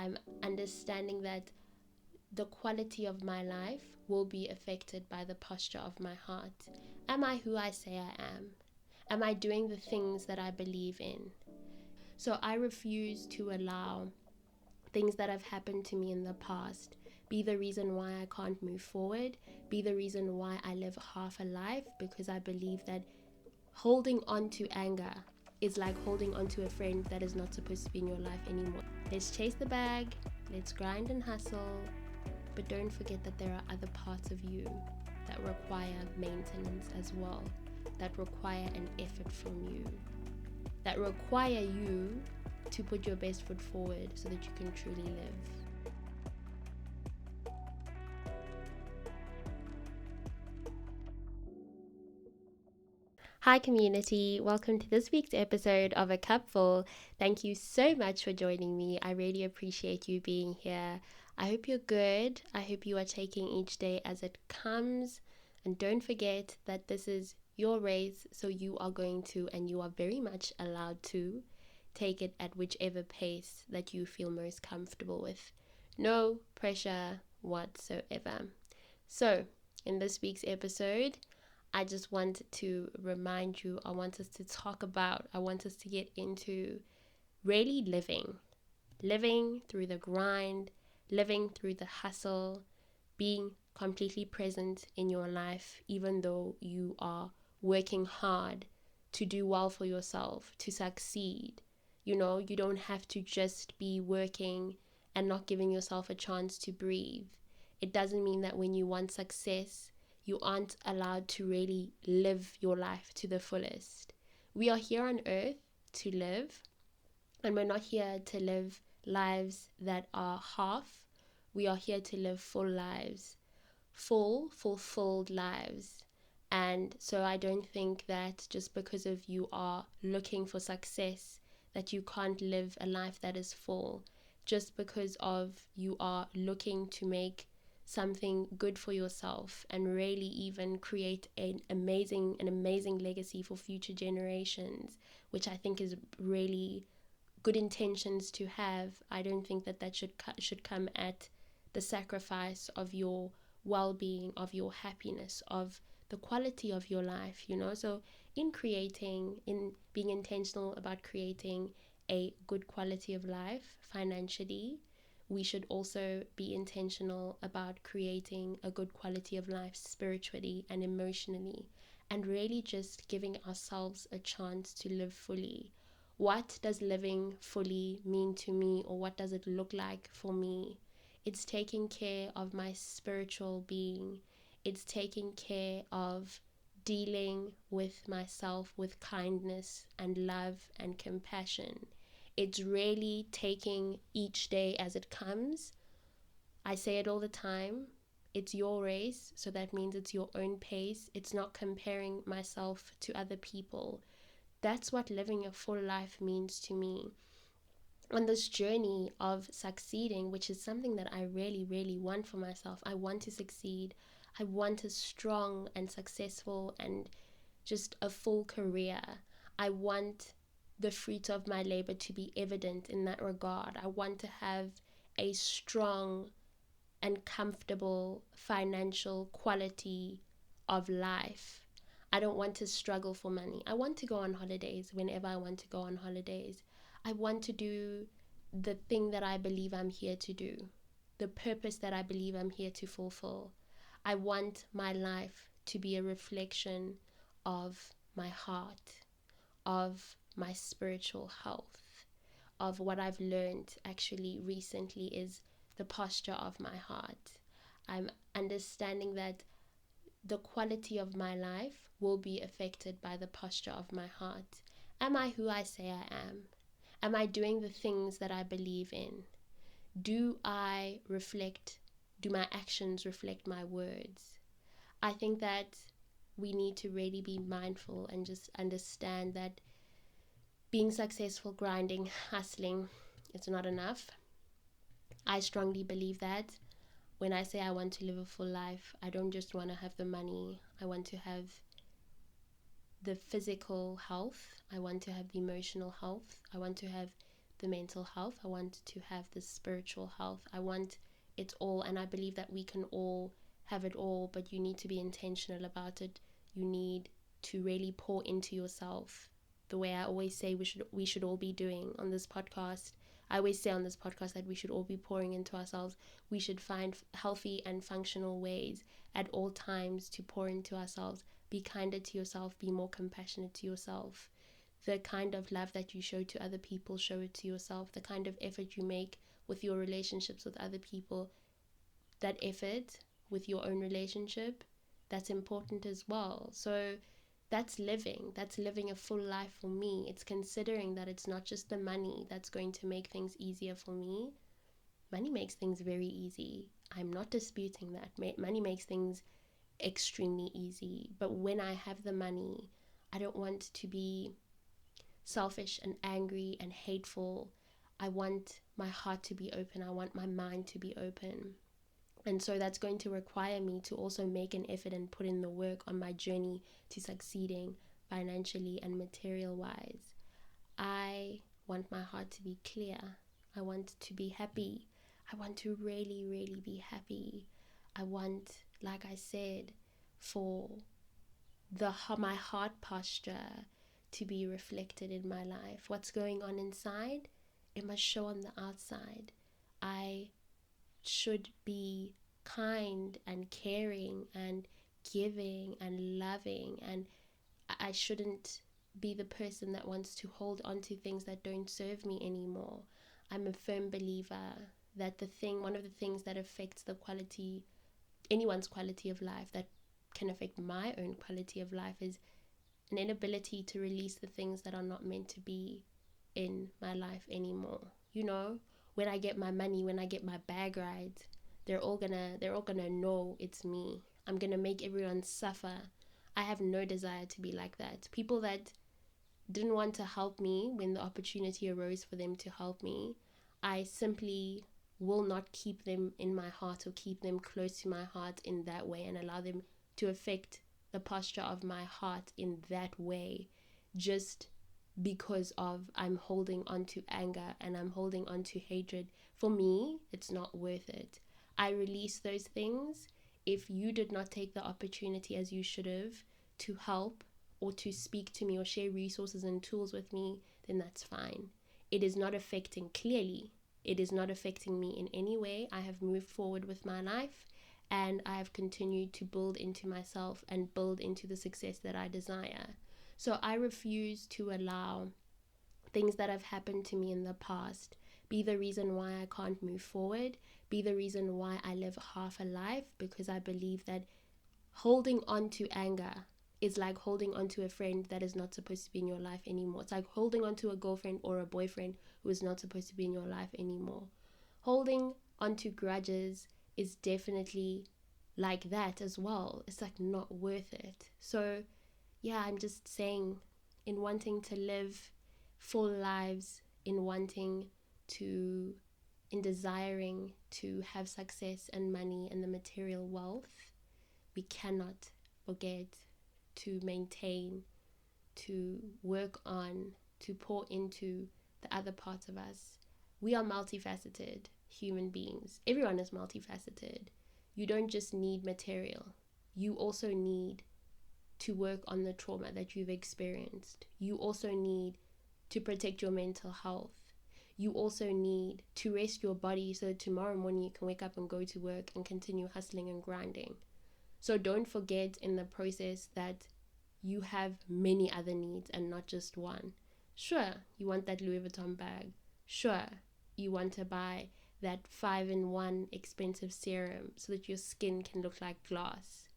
I'm understanding that the quality of my life will be affected by the posture of my heart. Am I who I say I am? Am I doing the things that I believe in? So I refuse to allow things that have happened to me in the past be the reason why I can't move forward, be the reason why I live half a life, because I believe that holding on to anger is like holding on to a friend that is not supposed to be in your life anymore. Let's chase the bag, let's grind and hustle, but don't forget that there are other parts of you that require maintenance as well, that require an effort from you, that require you to put your best foot forward so that you can truly live. Hi community, welcome to this week's episode of A Cup Full. Thank you so much for joining me. I really appreciate you being here. I hope you're good. I hope you are taking each day as it comes. And don't forget that this is your race, so you are going to, and you are very much allowed to, take it at whichever pace that you feel most comfortable with. No pressure whatsoever. So, in this week's episode, I just want to remind you, I want us to get into really living through the grind, living through the hustle, being completely present in your life, even though you are working hard to do well for yourself, to succeed. You know, you don't have to just be working and not giving yourself a chance to breathe. It doesn't mean that when you want success, you aren't allowed to really live your life to the fullest. We are here on earth to live, and we're not here to live lives that are half. We are here to live full lives, fulfilled lives. And so I don't think that just because of you are looking for success, that you can't live a life that is full. Just because of you are looking to make something good for yourself and really even create an amazing legacy for future generations, which I think is really good intentions to have. I don't think that should come at the sacrifice of your well-being, of your happiness, of the quality of your life, you know. So in being intentional about creating a good quality of life financially, we should also be intentional about creating a good quality of life spiritually and emotionally, and really just giving ourselves a chance to live fully. What does living fully mean to me, or what does it look like for me? It's taking care of my spiritual being. It's taking care of dealing with myself with kindness and love and compassion. It's really taking each day as it comes. I say it all the time. It's your race, so that means it's your own pace. It's not comparing myself to other people. That's what living a full life means to me. On this journey of succeeding, which is something that I really, really want for myself, I want to succeed. I want a strong and successful and just a full career. I want the fruit of my labor to be evident in that regard. I want to have a strong and comfortable financial quality of life. I don't want to struggle for money. I want to go on holidays whenever I want to go on holidays. I want to do the thing that I believe I'm here to do, the purpose that I believe I'm here to fulfill. I want my life to be a reflection of my heart, of my spiritual health, of what I've learned actually recently is the posture of my heart. I'm understanding that the quality of my life will be affected by the posture of my heart. Am I who I say I am? Am I doing the things that I believe in? Do my actions reflect my words? I think that we need to really be mindful and just understand that being successful, grinding, hustling, it's not enough. I strongly believe that when I say I want to live a full life, I don't just want to have the money. I want to have the physical health. I want to have the emotional health. I want to have the mental health. I want to have the spiritual health. I want it all, and I believe that we can all have it all, but you need to be intentional about it. You need to really pour into yourself, the way I always say we should all be doing on this podcast. I always say on this podcast that we should all be pouring into ourselves. We should find healthy and functional ways at all times to pour into ourselves. Be kinder to yourself, be more compassionate to yourself. The kind of love that you show to other people, show it to yourself. The kind of effort you make with your relationships with other people, that effort with your own relationship, that's important as well. So that's living a full life for me. It's considering that it's not just the money that's going to make things easier for me. Money makes things very easy. I'm not disputing that. Money makes things extremely easy. But when I have the money, I don't want to be selfish and angry and hateful. I want my heart to be open. I want my mind to be open. And so that's going to require me to also make an effort and put in the work on my journey to succeeding financially and material wise. I want my heart to be clear. I want to be happy. I want to really, really be happy. I want, like I said, for my heart posture to be reflected in my life. What's going on inside, it must show on the outside. I should be kind and caring and giving and loving, and I shouldn't be the person that wants to hold on to things that don't serve me anymore. I'm a firm believer that one of the things that affects anyone's quality of life, that can affect my own quality of life, is an inability to release the things that are not meant to be in my life anymore. When I get my money, when I get my bag right, they're all gonna know it's me. I'm gonna make everyone suffer. I have no desire to be like that. People that didn't want to help me when the opportunity arose for them to help me, I simply will not keep them in my heart or keep them close to my heart in that way and allow them to affect the posture of my heart in that way, just because of I'm holding on to anger and I'm holding on to hatred. For me, it's not worth it. I release those things. If you did not take the opportunity as you should have to help or to speak to me or share resources and tools with me, then that's fine. It is not affecting me in any way. I have moved forward with my life, and I have continued to build into myself and build into the success that I desire. So I refuse to allow things that have happened to me in the past be the reason why I can't move forward, be the reason why I live half a life, because I believe that holding on to anger is like holding on to a friend that is not supposed to be in your life anymore. It's like holding on to a girlfriend or a boyfriend who is not supposed to be in your life anymore. Holding on to grudges is definitely like that as well. It's like not worth it. So yeah, I'm just saying, in wanting to live full lives, in desiring to have success and money and the material wealth, we cannot forget to maintain, to work on, to pour into the other parts of us. We are multifaceted human beings. Everyone is multifaceted. You don't just need material. You also need to work on the trauma that you've experienced. You also need to protect your mental health. You also need to rest your body so that tomorrow morning you can wake up and go to work and continue hustling and grinding. So don't forget in the process that you have many other needs and not just one. Sure, you want that Louis Vuitton bag. Sure, you want to buy that 5-in-1 expensive serum so that your skin can look like glass.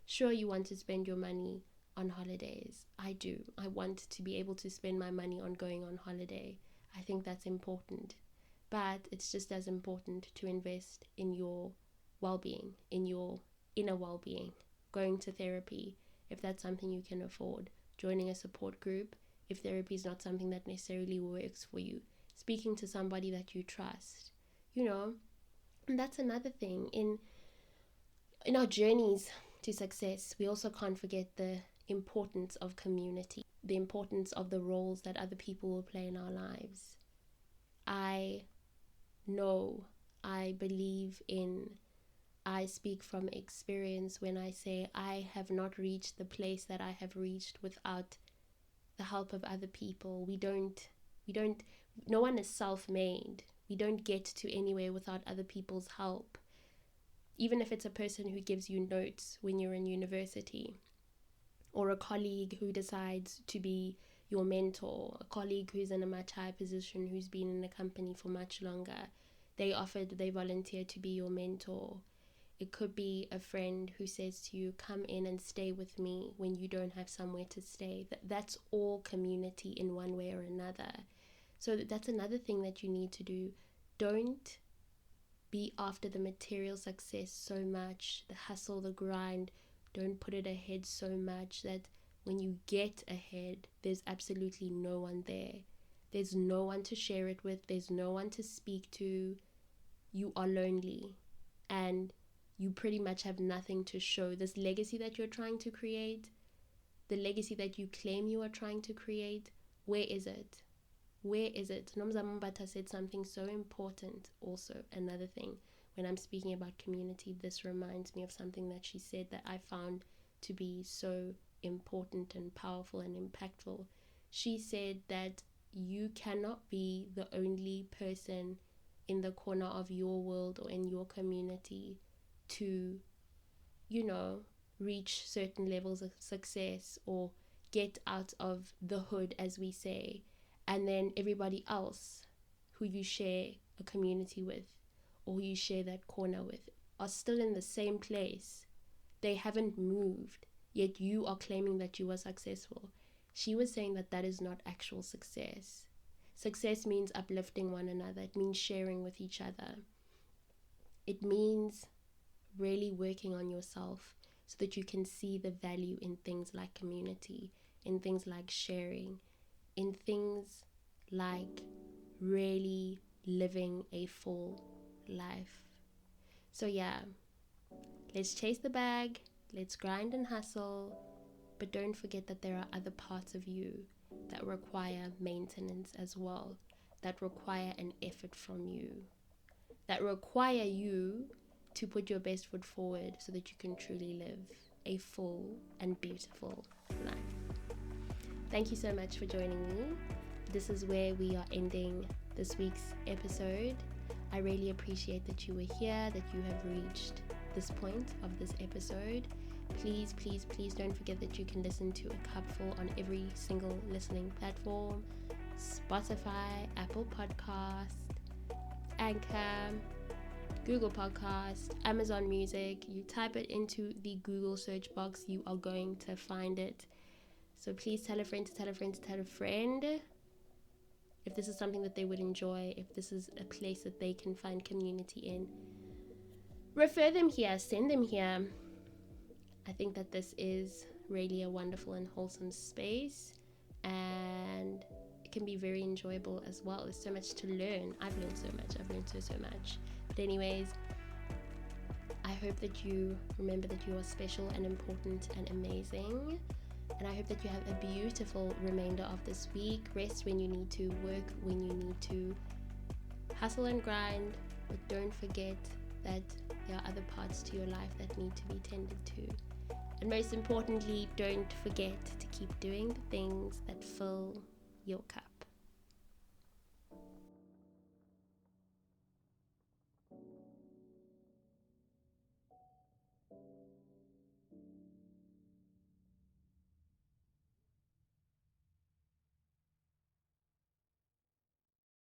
Sure, you want to spend your money on holidays. I do. I want to be able to spend my money on going on holiday. I think that's important. But it's just as important to invest in your well-being, in your inner well-being, going to therapy if that's something you can afford, joining a support group if therapy is not something that necessarily works for you, speaking to somebody that you trust, and that's another thing. In our journeys to success, we also can't forget the importance of community, the importance of the roles that other people will play in our lives. I speak from experience when I say I have not reached the place that I have reached without the help of other people. No one is self-made. We don't get to anywhere without other people's help. Even if it's a person who gives you notes when you're in university, or a colleague who decides to be your mentor, a colleague who's in a much higher position, who's been in a company for much longer. They volunteer to be your mentor. It could be a friend who says to you, come in and stay with me when you don't have somewhere to stay. That's all community in one way or another. So that's another thing that you need to do. Don't be after the material success so much, the hustle, the grind. Don't put it ahead so much that when you get ahead, there's absolutely no one there. There's no one to share it with. There's no one to speak to. You are lonely. And you pretty much have nothing to show. This legacy that you're trying to create, the legacy that you claim you are trying to create, where is it? Where is it? Nomza Mbata said something so important also, another thing. When I'm speaking about community, this reminds me of something that she said that I found to be so important and powerful and impactful. She said that you cannot be the only person in the corner of your world or in your community to, reach certain levels of success or get out of the hood, as we say, and then everybody else who you share a community with or who you share that corner with are still in the same place. They haven't moved, yet you are claiming that you are successful. She was saying that that is not actual success. Success means uplifting one another. It means sharing with each other. It means really working on yourself so that you can see the value in things like community, in things like sharing, in things like really living a full life. So yeah, let's chase the bag, let's grind and hustle, but don't forget that there are other parts of you that require maintenance as well, that require an effort from you, that require you to put your best foot forward so that you can truly live a full and beautiful life. Thank you so much for joining me. This is where we are ending this week's episode. I really appreciate that you were here, that you have reached this point of this episode. Please, please, please don't forget that you can listen to A Cupful on every single listening platform: Spotify, Apple Podcast, Anchor, Google Podcast, Amazon Music. You type it into the Google search box, you are going to find it. So please tell a friend to tell a friend to tell a friend if this is something that they would enjoy, if this is a place that they can find community in. Refer them here, send them here. I think that this is really a wonderful and wholesome space, and it can be very enjoyable as well. There's so much to learn. I've learned so much. I've learned so much. But anyways, I hope that you remember that you are special and important and amazing. And I hope that you have a beautiful remainder of this week. Rest when you need to, work when you need to, hustle and grind, but don't forget that there are other parts to your life that need to be tended to. And most importantly, don't forget to keep doing the things that fill your cup.